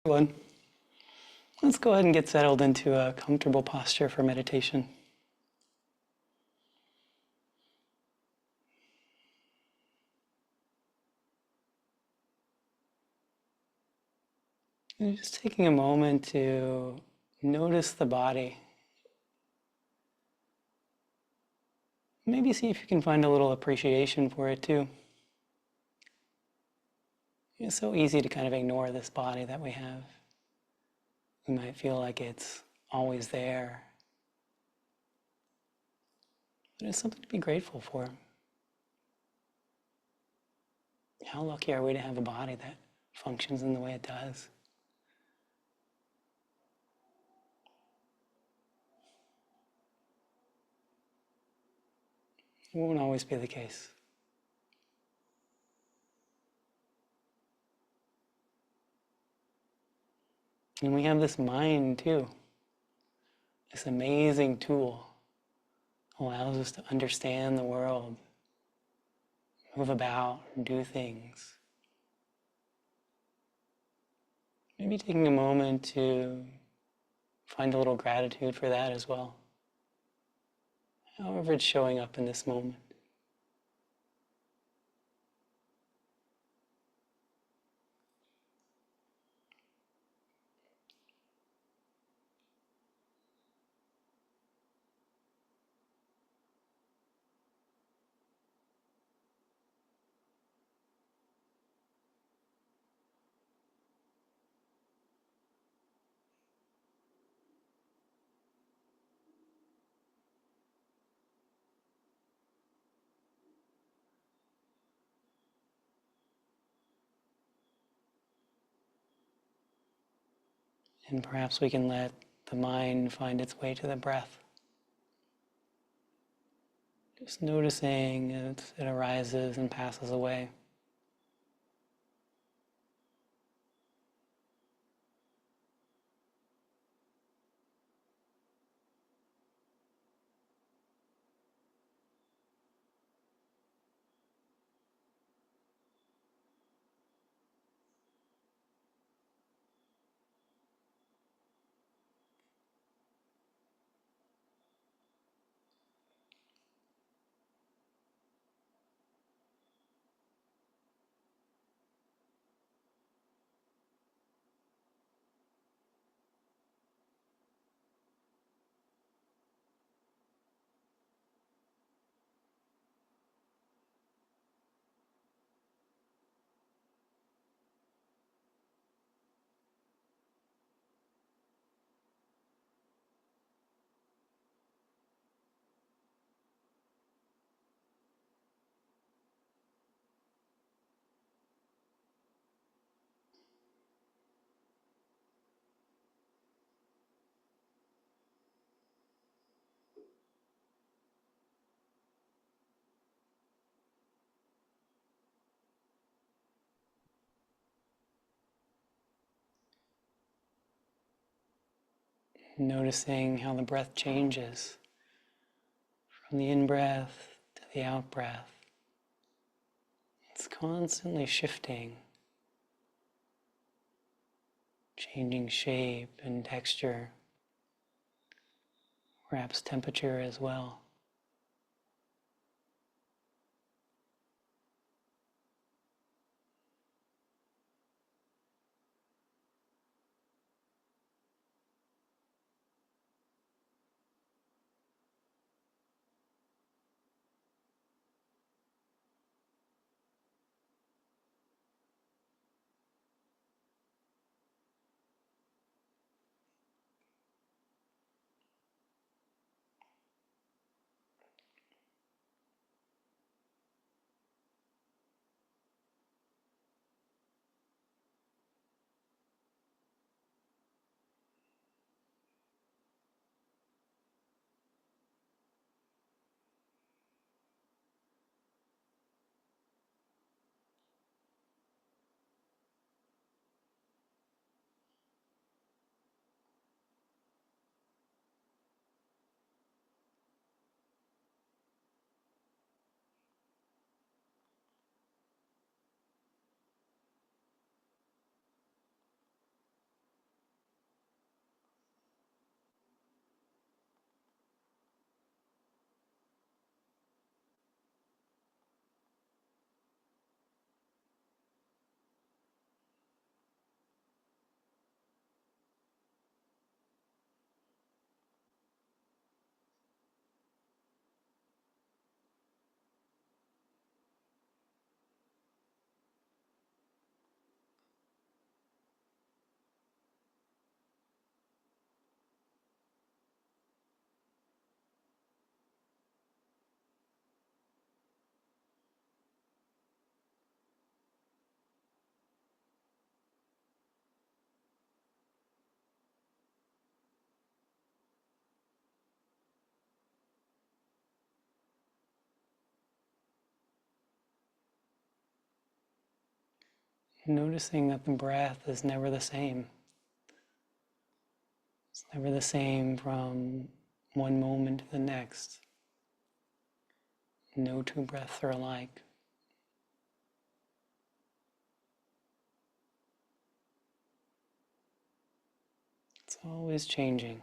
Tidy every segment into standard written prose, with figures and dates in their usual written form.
Everyone, let's go ahead and get settled into a comfortable posture for meditation. And just taking a moment to notice the body. Maybe see if you can find a little appreciation for it too. It's so easy to kind of ignore this body that we have. We might feel like it's always there. But it's something to be grateful for. How lucky are we to have a body that functions in the way it does? It won't always be the case. And we have this mind too. This amazing tool allows us to understand the world, move about, and do things. Maybe taking a moment to find a little gratitude for that as well. However it's showing up in this moment. And perhaps we can let the mind find its way to the breath. Just noticing as it arises and passes away. Noticing how the breath changes from the in-breath to the out-breath. It's constantly shifting, changing shape and texture, perhaps temperature as well. Noticing that the breath is never the same. It's never the same from one moment to the next. No two breaths are alike. It's always changing.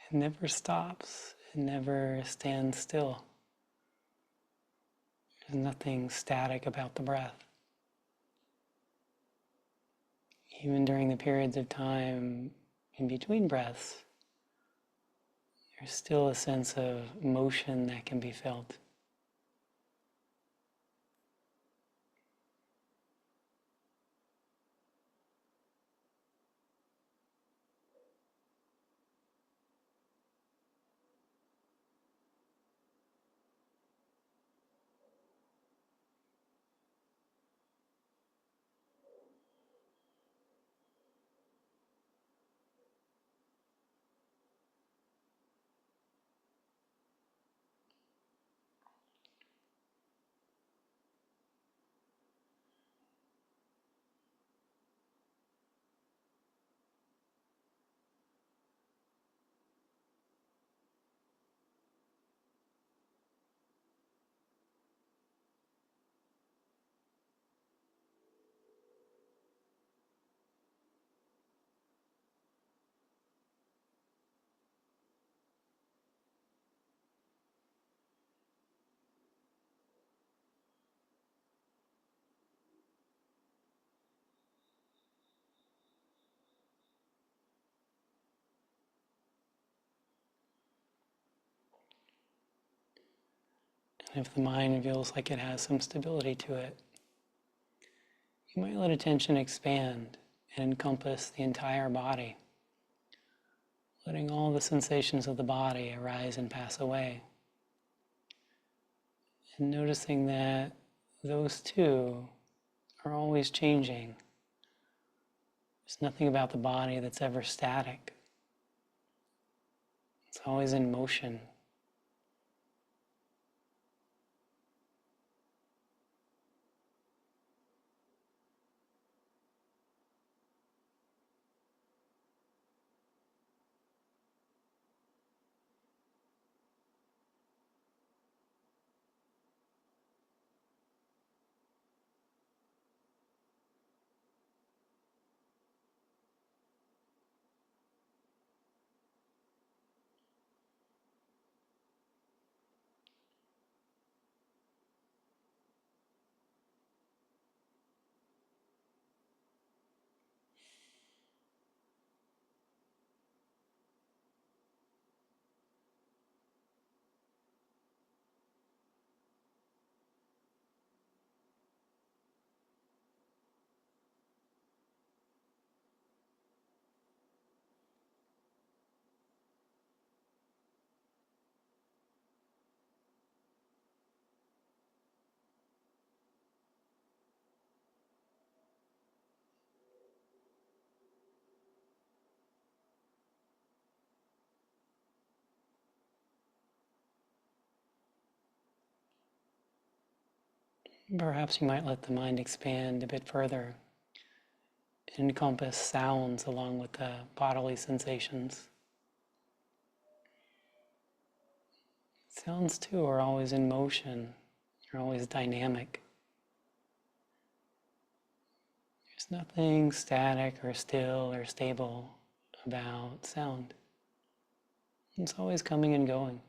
It never stops. It never stands still. There's nothing static about the breath. Even during the periods of time in between breaths, there's still a sense of motion that can be felt. And if the mind feels like it has some stability to it, you might let attention expand and encompass the entire body, letting all the sensations of the body arise and pass away. And noticing that those two are always changing. There's nothing about the body that's ever static. It's always in motion. Perhaps you might let the mind expand a bit further and encompass sounds along with the bodily sensations. Sounds too are always in motion, they're always dynamic. There's nothing static or still or stable about sound. It's always coming and going.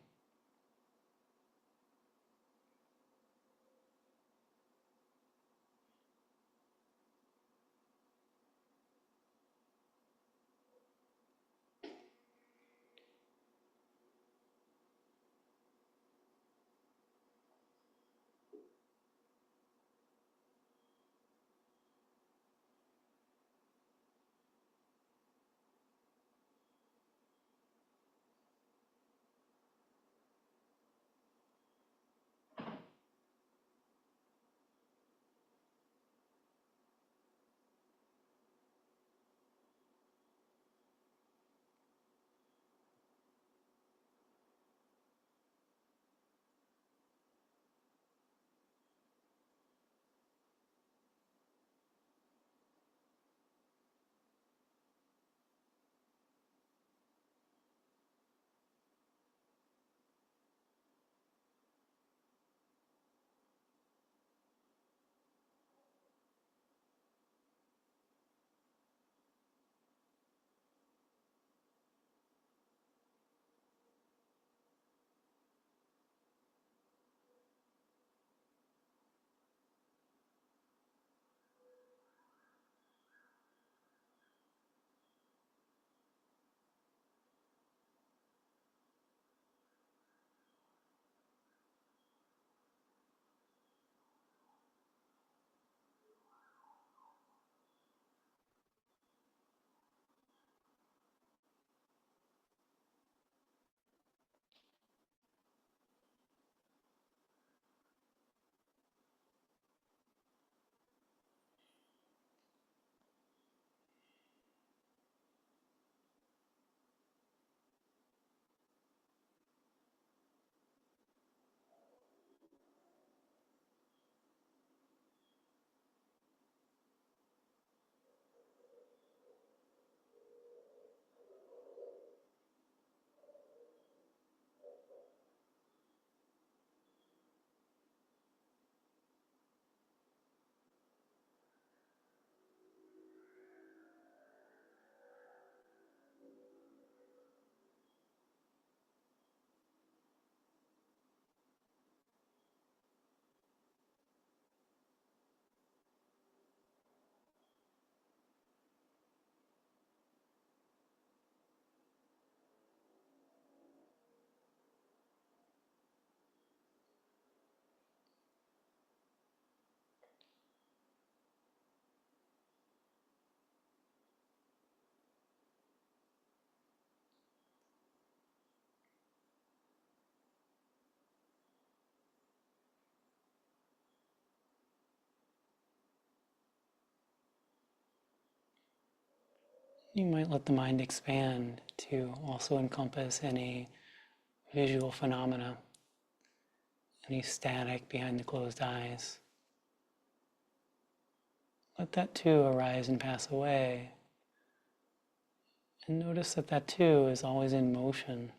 You might let the mind expand to also encompass any visual phenomena, any static behind the closed eyes. Let that too arise and pass away. And notice that that too is always in motion.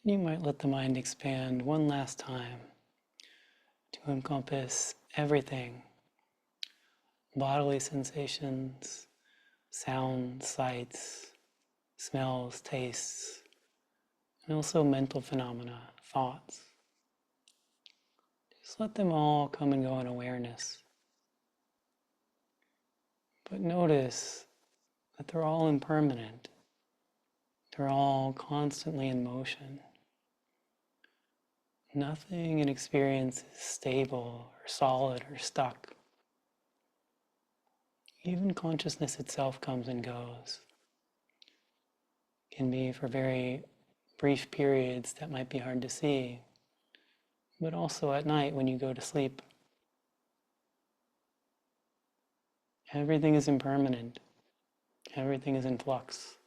You might let the mind expand one last time to encompass everything: bodily sensations, sounds, sights, smells, tastes, and also mental phenomena, thoughts. Just let them all come and go in awareness. But notice that they're all impermanent. They're all constantly in motion. Nothing in experience is stable or solid or stuck. Even consciousness itself comes and goes. It can be for very brief periods that might be hard to see, but also at night when you go to sleep. Everything is impermanent. Everything is in flux.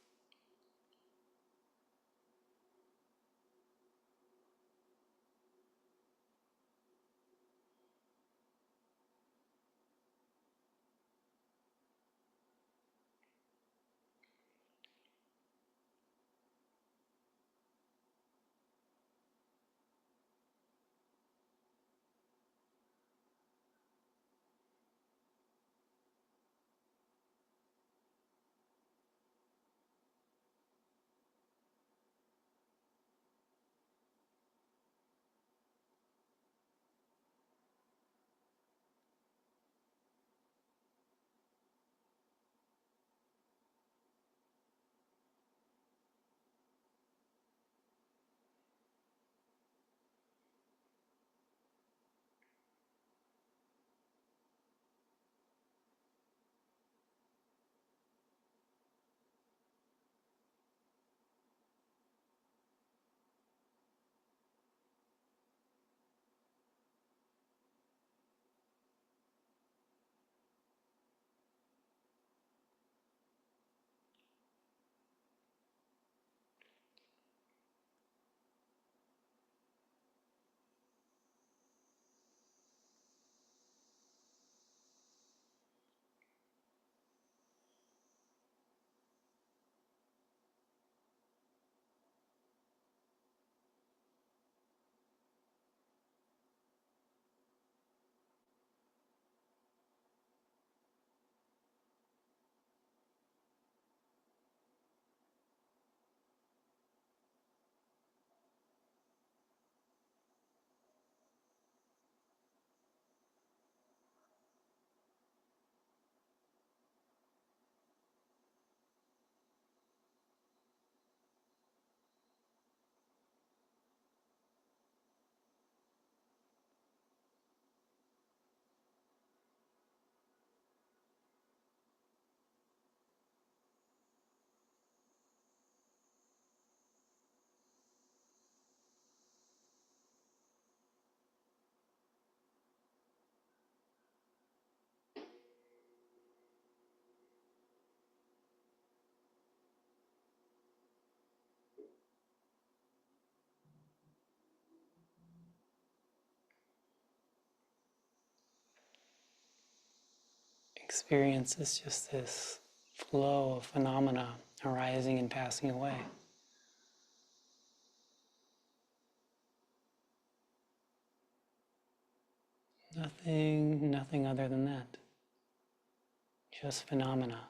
Experience is just this flow of phenomena arising and passing away. Nothing other than that. Just phenomena.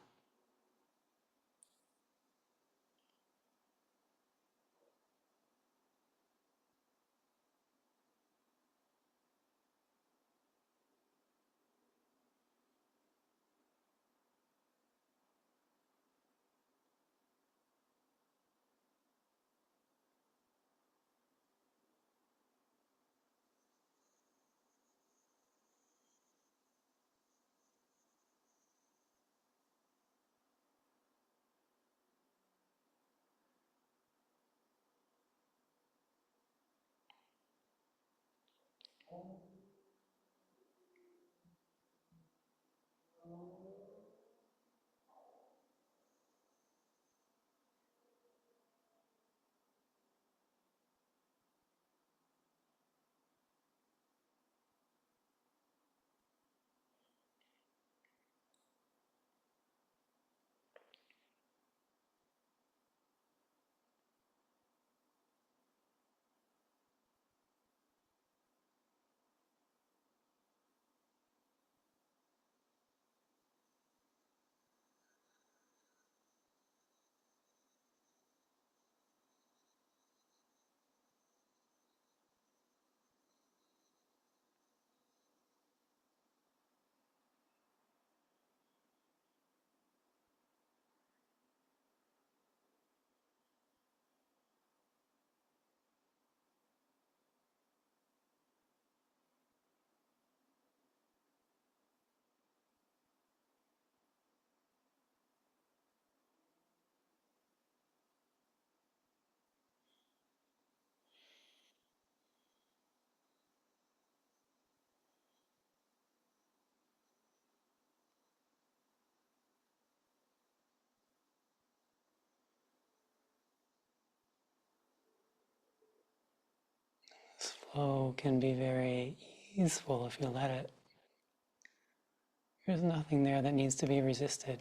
flow can be very easeful if you let it. There's nothing there that needs to be resisted.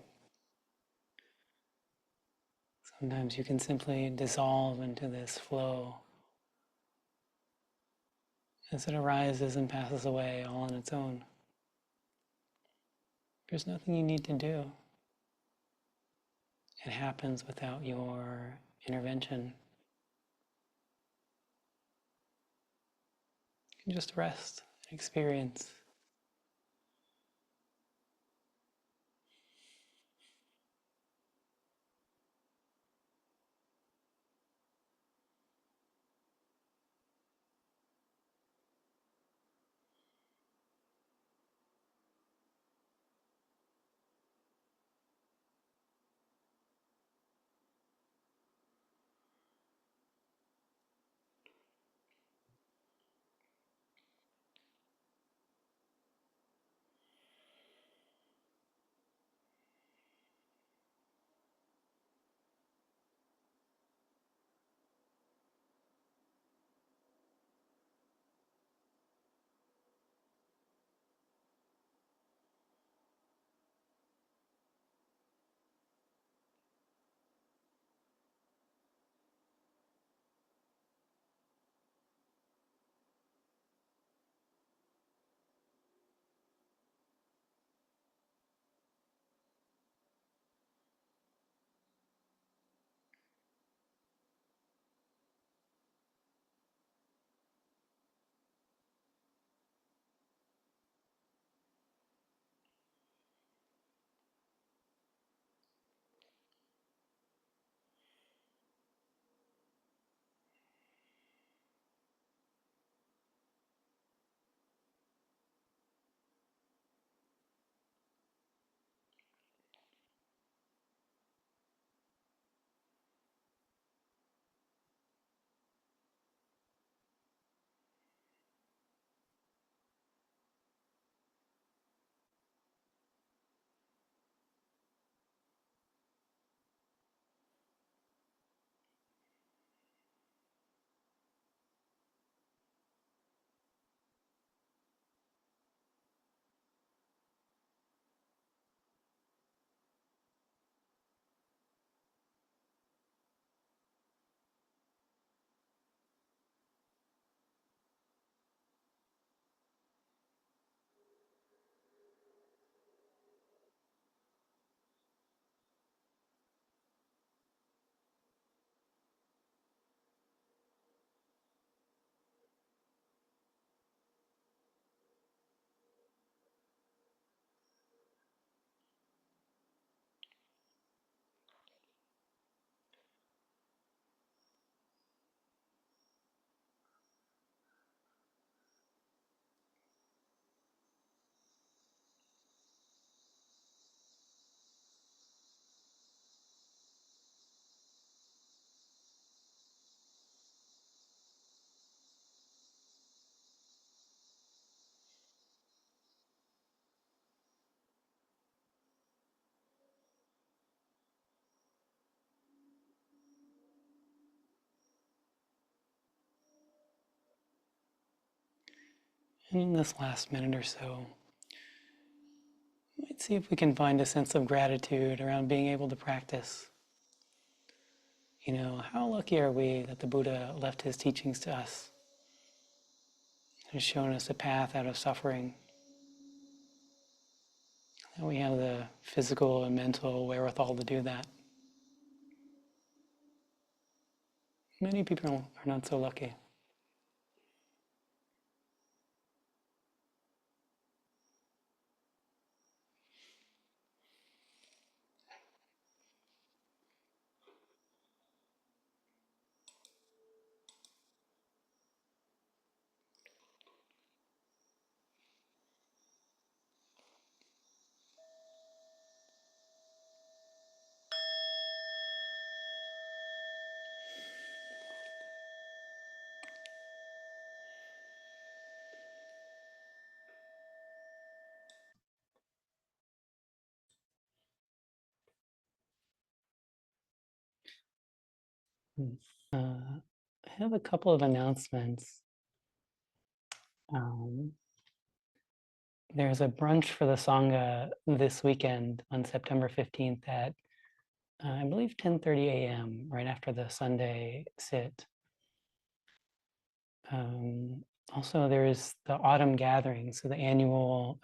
Sometimes you can simply dissolve into this flow as it arises and passes away all on its own. There's nothing you need to do. It happens without your intervention. You can just rest and experience. And in this last minute or so, we might see if we can find a sense of gratitude around being able to practice. How lucky are we that the Buddha left his teachings to us and has shown us a path out of suffering, that we have the physical and mental wherewithal to do that. Many people are not so lucky. I have a couple of announcements. There's a brunch for the Sangha this weekend on September 15th at, I believe, 10:30 a.m., right after the Sunday sit. Also, there's the autumn gathering, so the annual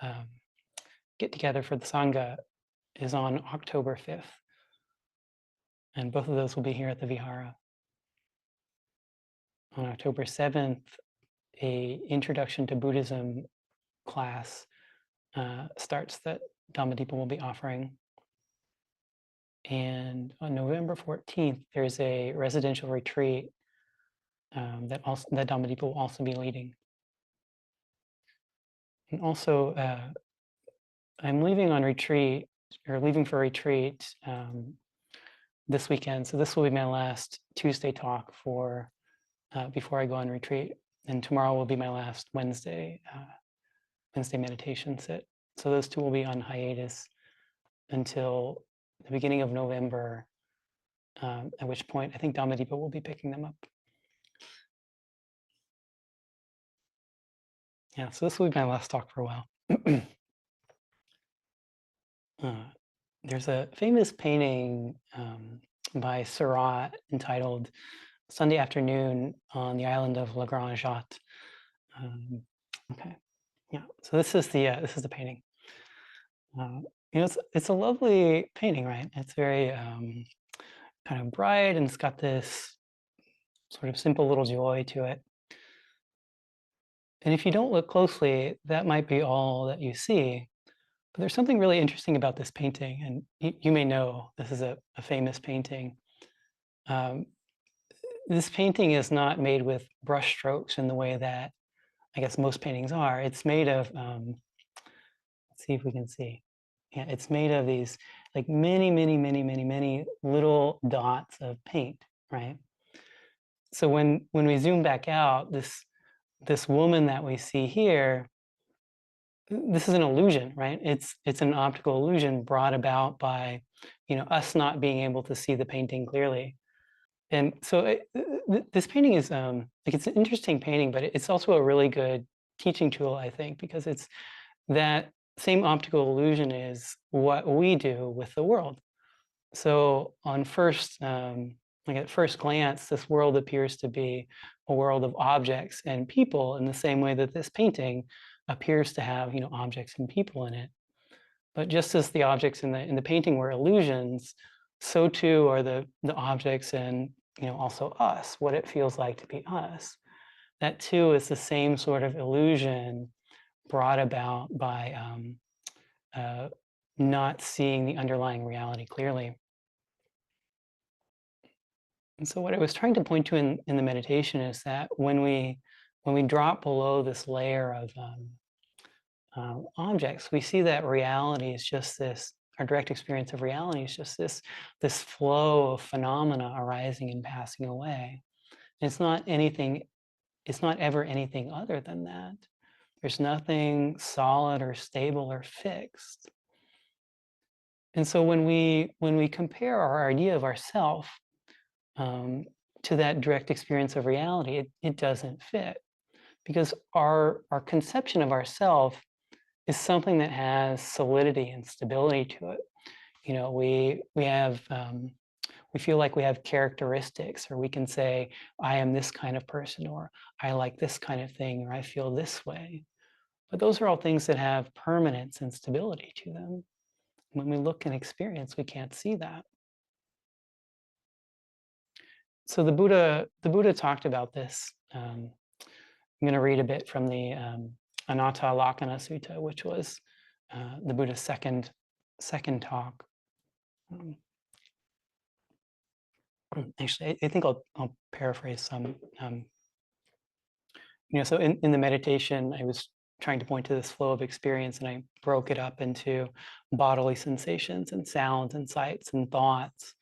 get-together for the Sangha is on October 5th. And both of those will be here at the Vihara. On October 7th, a Introduction to Buddhism class starts that Dhammadipa will be offering. And on November 14th, there's a residential retreat that Dhammadipa will also be leading. And also, I'm leaving on retreat, or leaving for retreat this weekend. So this will be my last Tuesday talk for before I go on retreat. And tomorrow will be my last Wednesday meditation sit. So those two will be on hiatus until the beginning of November, at which point I think Dhammadipa will be picking them up. Yeah, so this will be my last talk for a while. There's a famous painting by Seurat entitled Sunday Afternoon on the Island of La Grande Jatte. Okay, yeah, so this is the painting. It's a lovely painting, right? It's very kind of bright, and it's got this sort of simple little joy to it. And if you don't look closely, that might be all that you see. But there's something really interesting about this painting, and you may know this is a famous painting. This painting is not made with brush strokes in the way that I guess most paintings are. It's made of, let's see if we can see. Yeah, it's made of these like many little dots of paint, right? So when we zoom back out, this woman that we see here, this is an illusion, right? It's an optical illusion brought about by, us not being able to see the painting clearly. And so this painting is like, it's an interesting painting, but it's also a really good teaching tool, I think, because it's that same optical illusion is what we do with the world. So on like at first glance, this world appears to be a world of objects and people in the same way that this painting appears to have, objects and people in it. But just as the objects in the painting were illusions, so too are the objects and also us, what it feels like to be us. That too is the same sort of illusion brought about by not seeing the underlying reality clearly. And so what I was trying to point to in the meditation is that when we drop below this layer of objects, we see that reality is just this, our direct experience of reality is just this flow of phenomena arising and passing away. And it's not ever anything other than that. There's nothing solid or stable or fixed. And so when we compare our idea of ourself to that direct experience of reality, it doesn't fit, because our conception of ourself is something that has solidity and stability to it. We have we feel like we have characteristics, or we can say, I am this kind of person, or I like this kind of thing, or I feel this way. But those are all things that have permanence and stability to them. When we look and experience, we can't see that. So the Buddha talked about this. I'm going to read a bit from the Anatta Lakkhana Sutta, which was the Buddha's second talk. Actually, I think I'll paraphrase some. So in the meditation, I was trying to point to this flow of experience, and I broke it up into bodily sensations and sounds and sights and thoughts.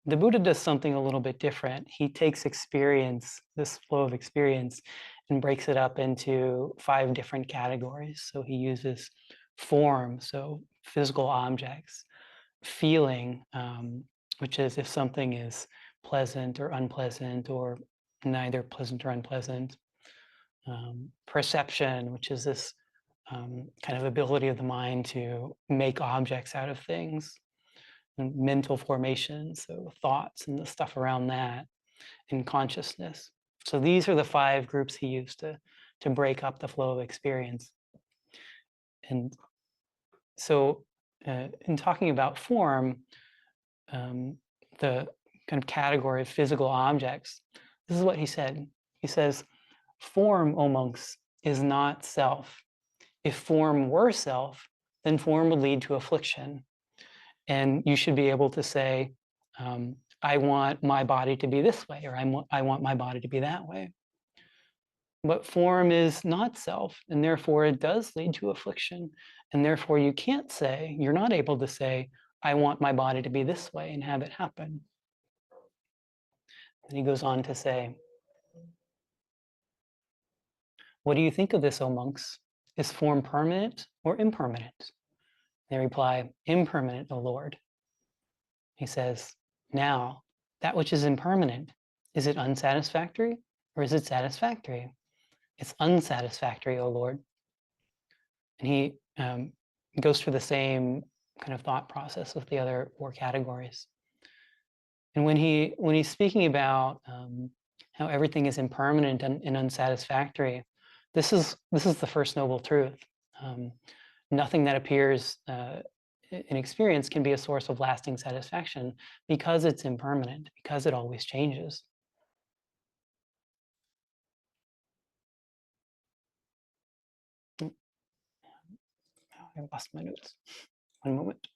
The Buddha does something a little bit different. He takes experience, this flow of experience, and breaks it up into 5 different categories. So he uses form, so physical objects; feeling, which is if something is pleasant or unpleasant, or neither pleasant or unpleasant; perception, which is this kind of ability of the mind to make objects out of things, and mental formations, so thoughts and the stuff around that, and consciousness. So these are the 5 groups he used to break up the flow of experience. And so in talking about form, the kind of category of physical objects, this is what he said. He says, form, O monks, is not self. If form were self, then form would lead to affliction. And you should be able to say, I want my body to be this way, or I want my body to be that way. But form is not self, and therefore it does lead to affliction. And therefore you can't say, you're not able to say, I want my body to be this way and have it happen. And he goes on to say, what do you think of this, O monks? Is form permanent or impermanent? They reply, impermanent, O Lord. He says, now, that which is impermanent, is it unsatisfactory or is it satisfactory? It's unsatisfactory, O Lord. And he goes through the same kind of thought process with the other 4 categories. And when he's speaking about how everything is impermanent and unsatisfactory, this is the first noble truth. Nothing that appears in experience can be a source of lasting satisfaction because it's impermanent, because it always changes. I lost my notes. One moment.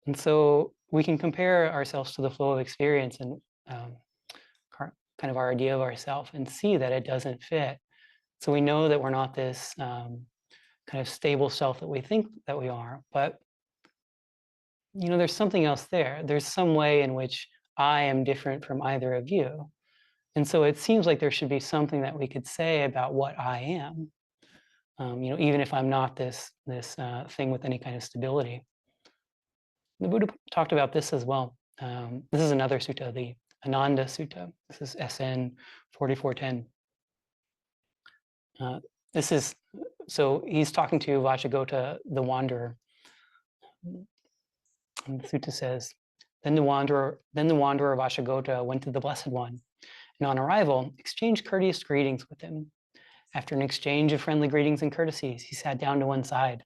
And so we can compare ourselves to the flow of experience and kind of our idea of ourself and see that it doesn't fit. So we know that we're not this kind of stable self that we think that we are, but there's something else there. There's some way in which I am different from either of you. And so it seems like there should be something that we could say about what I am, even if I'm not this thing with any kind of stability. The Buddha talked about this as well. This is another sutta, the Anatta Sutta. This is SN 4410. So he's talking to Vacchagotta, the wanderer. And the sutta says, then the wanderer Vacchagotta went to the Blessed One, and on arrival, exchanged courteous greetings with him. After an exchange of friendly greetings and courtesies, he sat down to one side.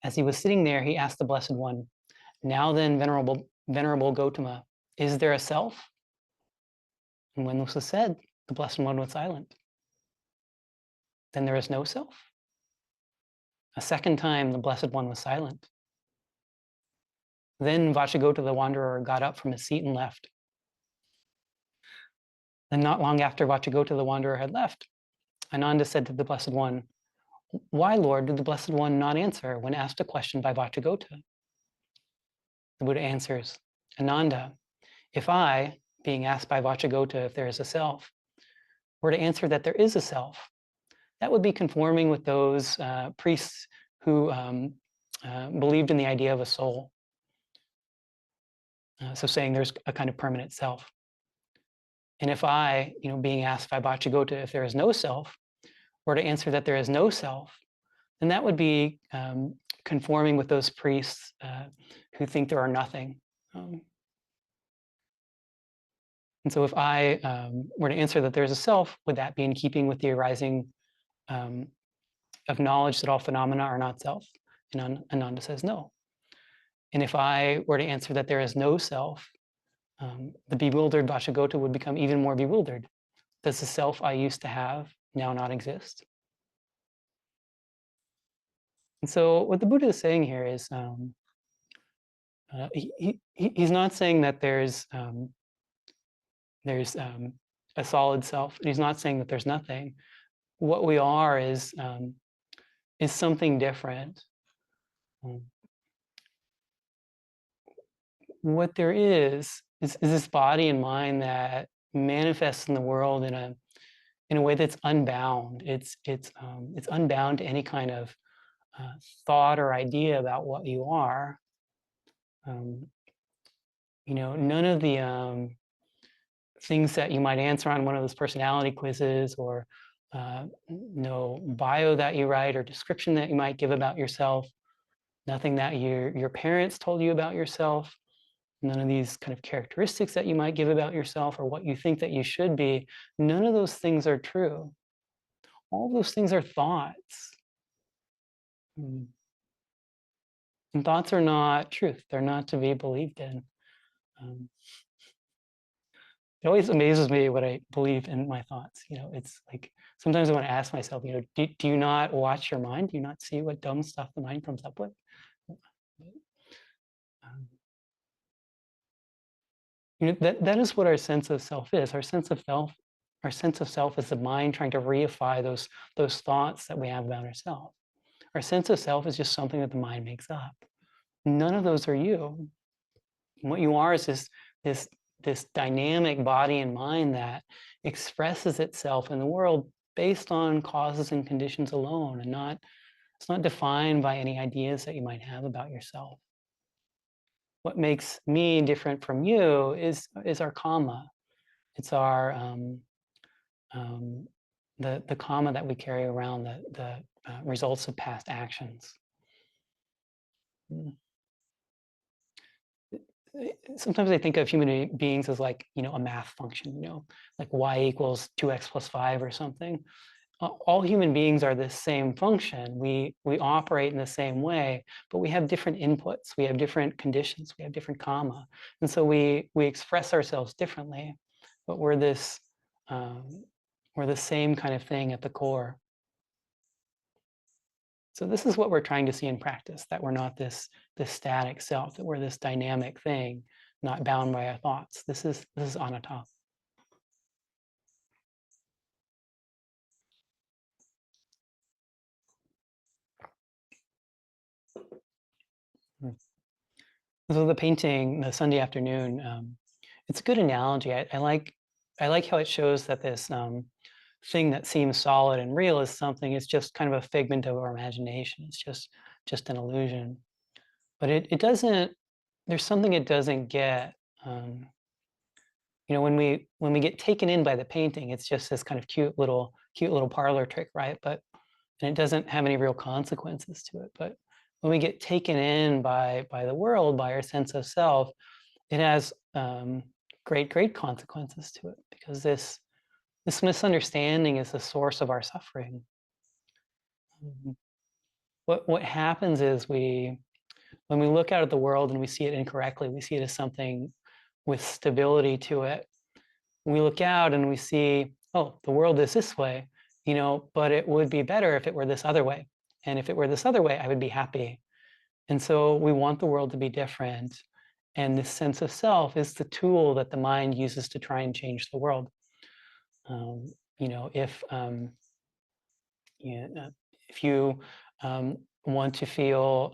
As he was sitting there, he asked the Blessed One, now then, Venerable Gautama, is there a self? And when this was said, the Blessed One was silent. Then there is no self? A second time, the Blessed One was silent. Then Vacchagotta the wanderer got up from his seat and left. Then not long after Vacchagotta the wanderer had left, Ananda said to the Blessed One, why, Lord, did the Blessed One not answer when asked a question by Vacchagotta? The Buddha answers, Ananda, if I, being asked by Vacchagotta if there is a self, were to answer that there is a self, that would be conforming with those priests who believed in the idea of a soul. So saying there's a kind of permanent self. And if I, being asked by Vacchagotta if there is no self, were to answer that there is no self, then that would be conforming with those priests who think there are nothing. And so if I were to answer that there's a self, would that be in keeping with the arising of knowledge that all phenomena are not self? And Ananda says no. And if I were to answer that there is no self, the bewildered Vacchagotta would become even more bewildered. Does the self I used to have now not exist? And so what the Buddha is saying here is he's not saying that there's a solid self. And he's not saying that there's nothing. What we are is something different. What there is this body and mind that manifests in the world in in a way that's unbound. It's unbound to any kind of thought or idea about what you are. None of the things that you might answer on one of those personality quizzes, or no bio that you write or description that you might give about yourself, nothing that your parents told you about yourself, none of these kind of characteristics that you might give about yourself or what you think that you should be, none of those things are true. All those things are thoughts. And thoughts are not truth. They're not to be believed in. It always amazes me what I believe in my thoughts. It's like sometimes I want to ask myself, do you not watch your mind? Do you not see what dumb stuff the mind comes up with? That is what our sense of self is. Our sense of self is the mind trying to reify those thoughts that we have about ourselves. Our sense of self is just something that the mind makes up. None of those are you. What you are is this dynamic body and mind that expresses itself in the world based on causes and conditions alone, and it's not defined by any ideas that you might have about yourself. What makes me different from you is our karma. It's our the karma that we carry around, the results of past actions. Sometimes I think of human beings as like, a math function, like y equals 2x plus 5 or something. All human beings are the same function. We operate in the same way, but we have different inputs. We have different conditions. We have different karma. And so we express ourselves differently, but we're the same kind of thing at the core. So this is what we're trying to see in practice, that we're not this static self, that we're this dynamic thing, not bound by our thoughts. This is Anatta. So the painting, the Sunday afternoon, it's a good analogy. I like how it shows that this thing that seems solid and real is something. It's just kind of a figment of our imagination. It's just an illusion. But it doesn't. There's something it doesn't get. When we get taken in by the painting, it's just this kind of cute little parlor trick, right? And it doesn't have any real consequences to it. But when we get taken in by the world, by our sense of self, it has great consequences to it, because this misunderstanding is the source of our suffering. What happens is when we look out at the world and we see it incorrectly, we see it as something with stability to it. We look out and we see, oh, the world is this way, but it would be better if it were this other way. And if it were this other way, I would be happy. And so we want the world to be different. And this sense of self is the tool that the mind uses to try and change the world. If you want to feel,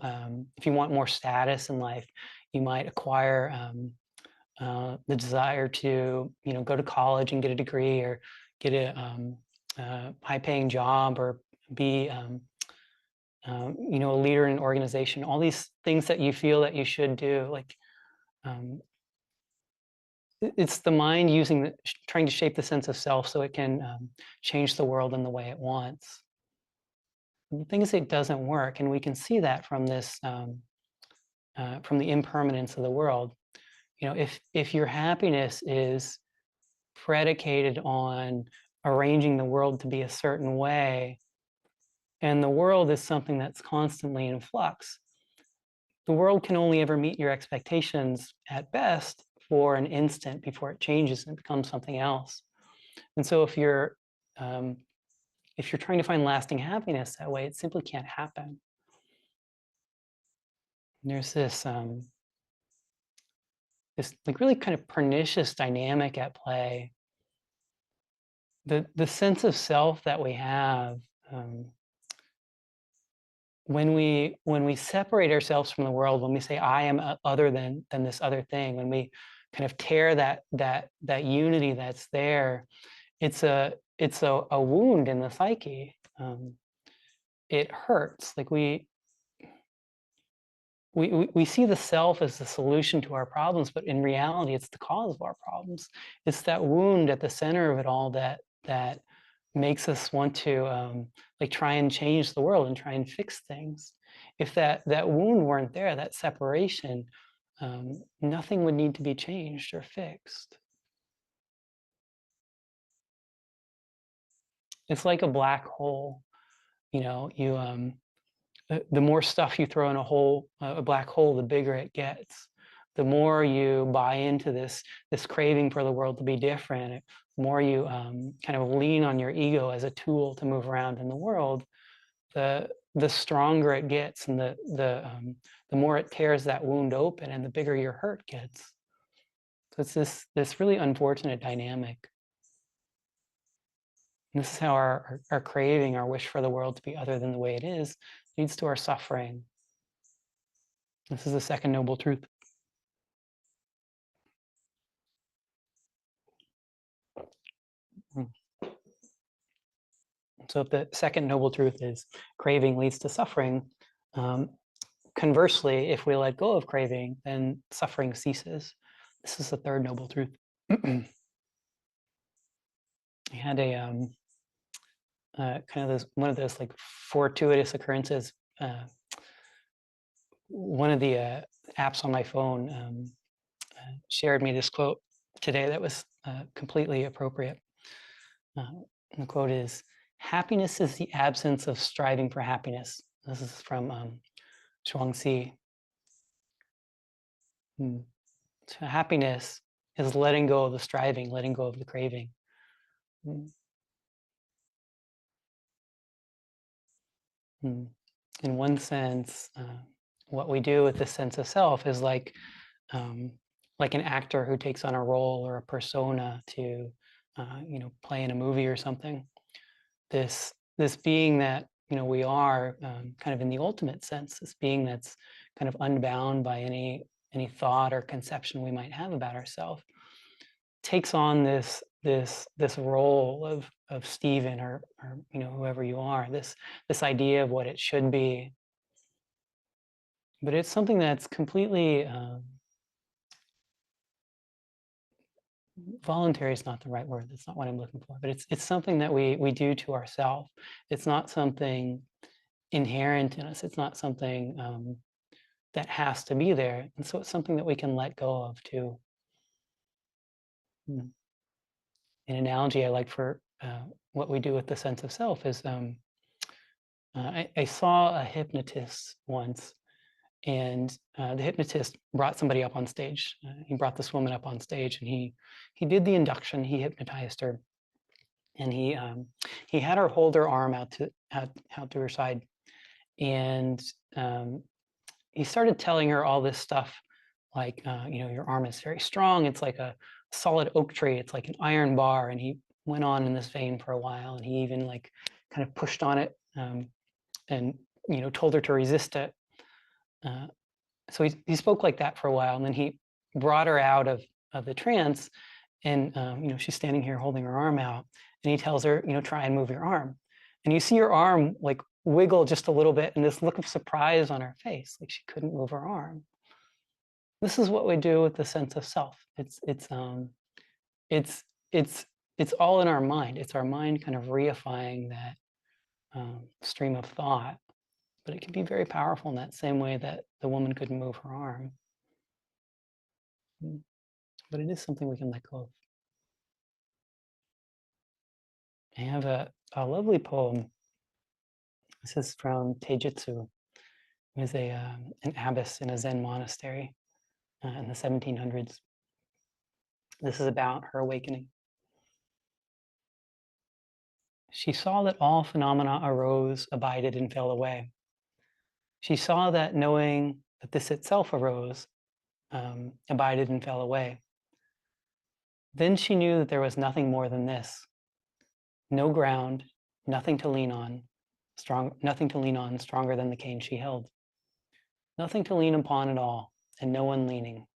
if you want more status in life, you might acquire the desire to, go to college and get a degree, or get a high-paying job, or be, a leader in an organization. All these things that you feel that you should do, like it's the mind trying to shape the sense of self so it can change the world in the way it wants. And the thing is, it doesn't work, and we can see that from this, from the impermanence of the world. If your happiness is predicated on arranging the world to be a certain way, and the world is something that's constantly in flux, the world can only ever meet your expectations at best for an instant before it changes and becomes something else. And so if you're trying to find lasting happiness that way, it simply can't happen. And there's this like really kind of pernicious dynamic at play. The sense of self that we have, when we separate ourselves from the world, when we say I am other than this other thing, when we kind of tear that unity that's there, it's a a wound in the psyche. It hurts. Like we see the self as the solution to our problems, but in reality, it's the cause of our problems. It's that wound at the center of it all that makes us want to like try and change the world and try and fix things. If that wound weren't there, that separation, nothing would need to be changed or fixed. It's like a black hole. You know, the more stuff you throw in a black hole, the bigger it gets. The more you buy into this craving for the world to be different, the more you kind of lean on your ego as a tool to move around in the world, the stronger it gets, and the more it tears that wound open, and the bigger your hurt gets. So it's this really unfortunate dynamic. And this is how our craving, our wish for the world to be other than the way it is, leads to our suffering. This is the second noble truth. So if the second noble truth is craving leads to suffering, conversely, if we let go of craving, then suffering ceases. This is the third noble truth. I had a kind of one of those like fortuitous occurrences. One of the apps on my phone shared me this quote today that was completely appropriate. And the quote is, "Happiness is the absence of striving for happiness." This is from Zhuangzi. So happiness is letting go of the striving, letting go of the craving. In one sense, what we do with this sense of self is like an actor who takes on a role or a persona to, play in a movie or something. This being that we are kind of in the ultimate sense, this being that's kind of unbound by any thought or conception we might have about ourselves, takes on this role of Stephen or whoever you are, this idea of what it should be. But it's something that's completely voluntary is not the right word. That's not what I'm looking for. But it's something that we do to ourselves. It's not something inherent in us. It's not something that has to be there. And so it's something that we can let go of too. An analogy I like for what we do with the sense of self is I saw a hypnotist once, and the hypnotist brought somebody up on stage. He brought this woman up on stage, and he did the induction. He hypnotized her, and he had her hold her arm out to her side, and he started telling her all this stuff, like your arm is very strong. It's like a solid oak tree. It's like an iron bar. And he went on in this vein for a while, and he even like kind of pushed on it, and told her to resist it. So he spoke like that for a while, and then he brought her out of the trance, and she's standing here holding her arm out, and he tells her, try and move your arm, and you see her arm like wiggle just a little bit, and this look of surprise on her face, like she couldn't move her arm. This is what we do with the sense of self. It's all in our mind. It's our mind kind of reifying that stream of thought. But it can be very powerful in that same way that the woman couldn't move her arm. But it is something we can let go of. I have a lovely poem. This is from Taijutsu, who is an abbess in a Zen monastery in the 1700s. This is about her awakening. She saw that all phenomena arose, abided, and fell away. She saw that knowing that this itself arose, abided, and fell away. Then she knew that there was nothing more than this. No ground, nothing to lean on, nothing to lean on stronger than the cane she held. Nothing to lean upon at all, and no one leaning.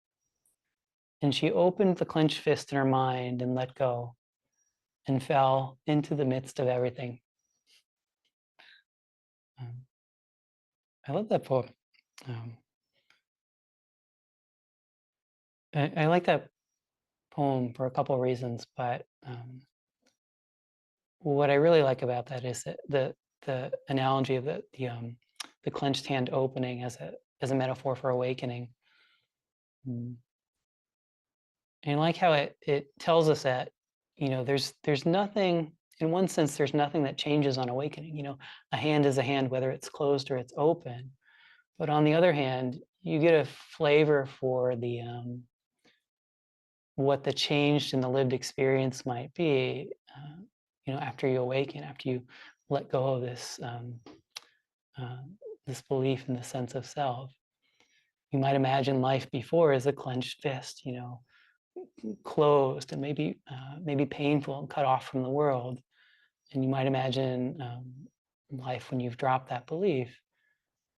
And she opened the clenched fist in her mind and let go. and fell into the midst of everything. Um, I love that poem. Um, I like that poem for a couple of reasons, but what I really like about that is that the analogy of the clenched hand opening as a metaphor for awakening. Mm. And I like how it tells us that, there's nothing, in one sense, there's nothing that changes on awakening. A hand is a hand, whether it's closed or it's open. But on the other hand, you get a flavor for what the changed in the lived experience might be, after you awaken, after you let go of uh, this belief in the sense of self. You might imagine life before as a clenched fist, closed and maybe painful and cut off from the world. And you might imagine life when you've dropped that belief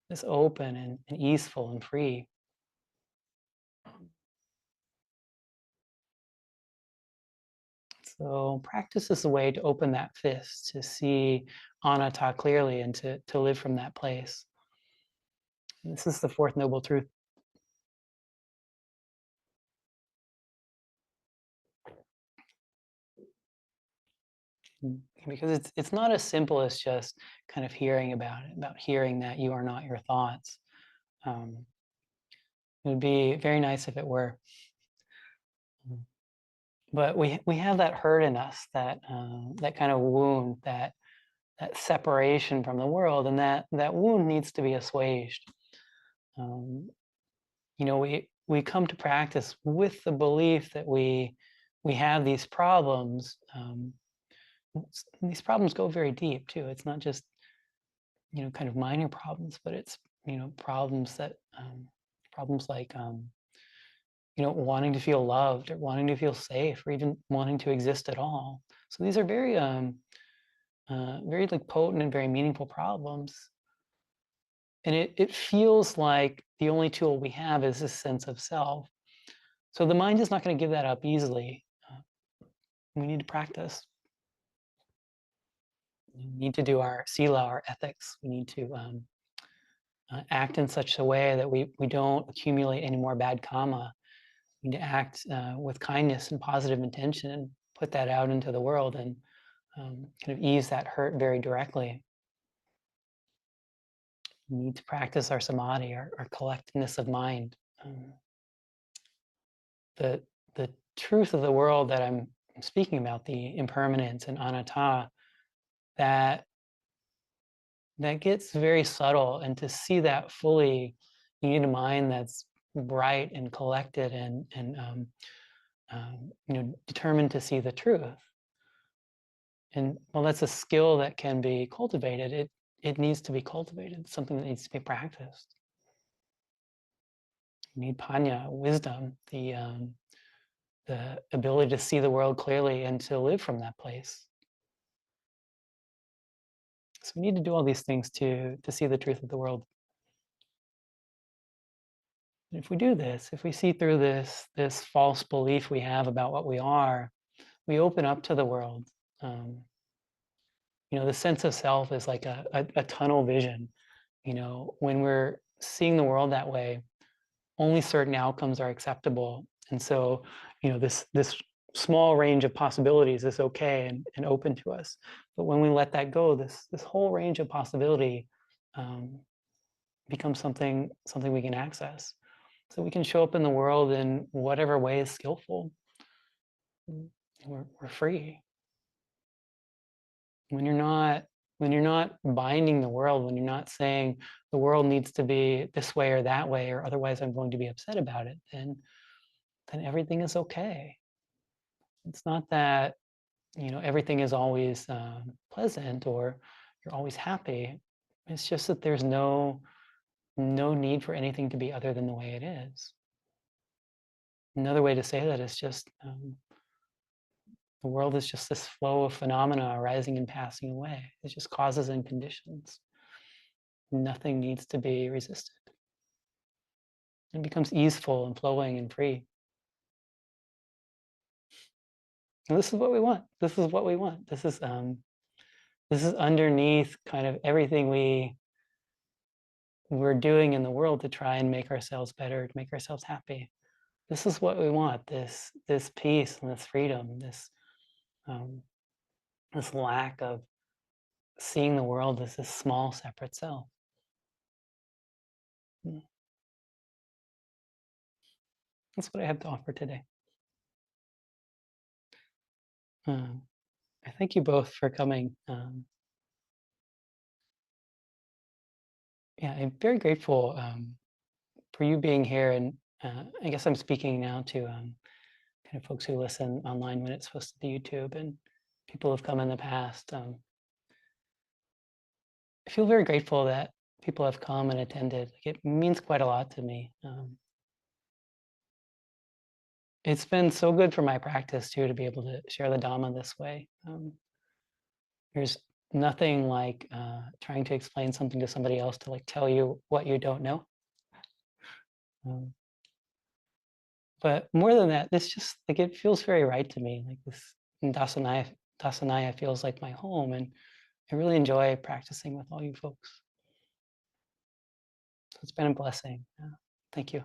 as open and easeful and free. So practice is a way to open that fist, to see anatta clearly and to live from that place. And this is the fourth noble truth. Because it's not as simple as just kind of hearing about hearing that you are not your thoughts. It would be very nice if it were. But we have that hurt in us, that kind of wound, that separation from the world, and that wound needs to be assuaged. We come to practice with the belief that we have these problems. These problems go very deep too. It's not just kind of minor problems, but it's problems that problems like wanting to feel loved or wanting to feel safe or even wanting to exist at all. So these are very like potent and very meaningful problems. And it feels like the only tool we have is this sense of self. So the mind is not going to give that up easily. We need to practice. We need to do our sila, our ethics. We need to act in such a way that we don't accumulate any more bad karma. We need to act with kindness and positive intention and put that out into the world and kind of ease that hurt very directly. We need to practice our samadhi, our collectedness of mind. The truth of the world that I'm speaking about, the impermanence and anatta, that gets very subtle, and to see that fully, you need a mind that's bright and collected and determined to see the truth. And while that's a skill that can be cultivated, it needs to be cultivated. It's something that needs to be practiced. You need panya, wisdom, the ability to see the world clearly and to live from that place. So we need to do all these things to see the truth of the world. And if we do this, if we see through this false belief we have about what we are, we open up to the world. The sense of self is like a tunnel vision. When we're seeing the world that way, only certain outcomes are acceptable. And so, this small range of possibilities is okay and open to us. But when we let that go, this whole range of possibility becomes something we can access. So we can show up in the world in whatever way is skillful. We're free. When you're not binding the world, when you're not saying the world needs to be this way or that way, or otherwise I'm going to be upset about it, then everything is okay. It's not that everything is always pleasant or you're always happy. It's just that there's no need for anything to be other than the way it is. Another way to say that is just the world is just this flow of phenomena arising and passing away. It's just causes and conditions. Nothing needs to be resisted. It becomes easeful and flowing and free. And this is what we want. This is what we want. This is underneath kind of everything we're doing in the world to try and make ourselves better, to make ourselves happy. This is what we want. This peace and this freedom. Um, this lack of seeing the world as this small separate self. That's what I have to offer today. I thank you both for coming. Yeah, I'm very grateful for you being here, and I guess I'm speaking now to kind of folks who listen online when it's supposed to be YouTube, and people who've come in the past. I feel very grateful that people have come and attended. Like, it means quite a lot to me. It's been so good for my practice too to be able to share the Dhamma this way. There's nothing like trying to explain something to somebody else to like tell you what you don't know. But more than that, this just like it feels very right to me. Like this Dassanaya feels like my home, and I really enjoy practicing with all you folks. So it's been a blessing. Thank you.